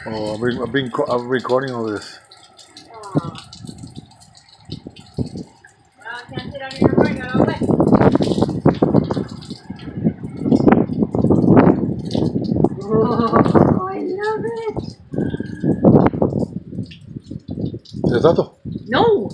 Oh, I'm recording all this. Can't sit on your right, gotta wait. Oh, I love it. ¿Ya está todo? No.